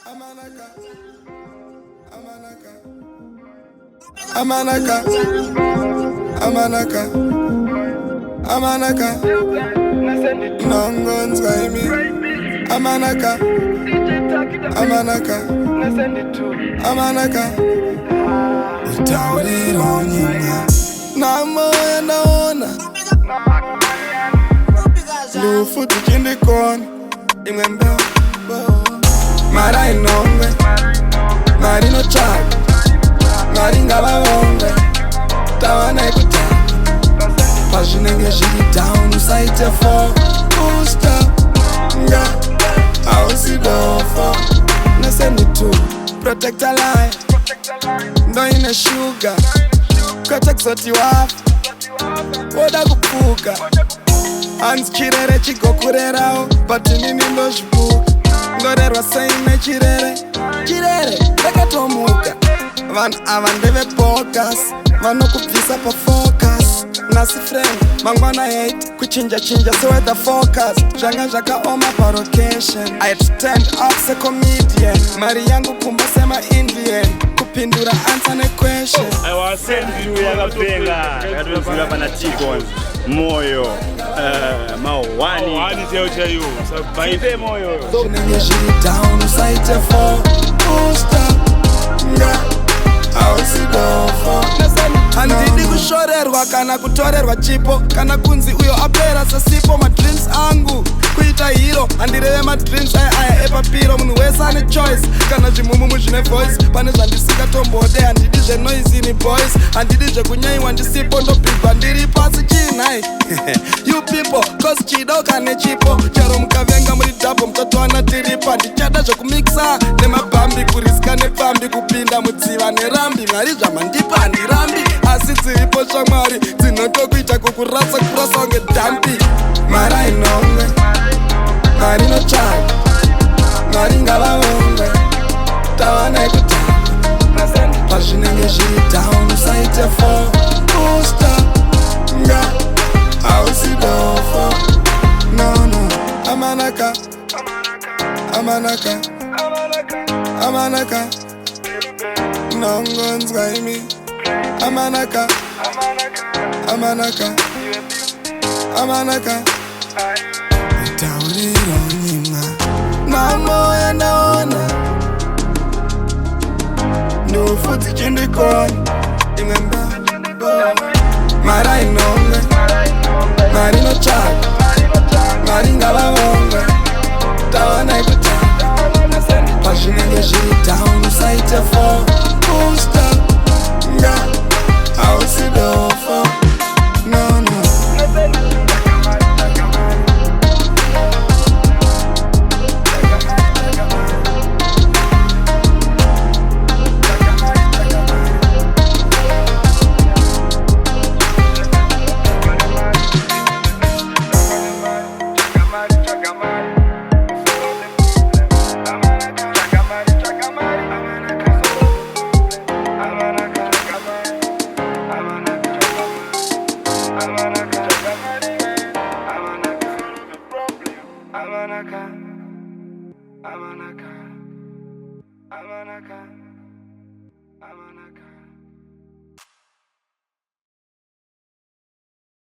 Amanaka, Amanaka, Amanaka, Amanaka, Amanaka, Nongon's Gaimi, Amanaka, Amanaka, Amanaka, Utauri Roninga, Namo Naona, Lufu to Kindikon, Imemba, Mara Inonga, Marino Chag, Maringa Bavonga, Tawana Ekuta, Passionate Shitty down, Site for Booster, Nga, House it over, na send it to protect a life, no in a sugar, protect what you have, Oda Kupuka, Hans Kirere Chico Kurerao, but in no book. Ngorerwa saime chirere Rekatomuka Van avandeve focus Vanokupvisa pa focus Nasi friend Mangwana hate Kuchinja so at the focus Janga jaka oma pa location I had to stand up as a comedian Mari yangu kumba sema Indian Kupindura answer ne question I was sent you yakapenga Yakatuwefula pana T-Cons Moyo Mawani Tell you Baipe moyo Nenge shiri down Site for Booster Nga House it over Handidi kushorerwa kana kutorerwa chipo Kana kunzi uyo apera sasipo Ma dreams angu Kuita hero Handireve ma dreams aya epapiro Munu wesa ane choice Kana jimumu mujine voice Pane zandisika tombode Handidi je noise ini boys Handidi je kunyaiwa ndisipo Ndo pipa ndiri pasi chinai You people Cause chido kane chipo Charo mkavenga mridapo Mtoto anatiripa Ndichada jo kumixa Nema bambi kuriska ne bambi Kupinda mutsiva ne rambi Marizwa mandipa ndirambi Asi tsiripo shamari Zinoto kuita kukurasa kurasa onge dampi Mara inonge Marino chag Maringa bavonge Tawana ekutaka Passionate shiri down Site for Booster Nga House it over No Amanaka Amanaka Amanaka Nongon's Gaimi Amanaka Amanaka Amanaka Utauri Roninga Namo ya naona Nufuti Kindikon Imemba Mara Inonga Marino Chag Maringa Bavonga Tawana Ekuta Passionate shiri down Site for Booster Nga House it over No Amanaka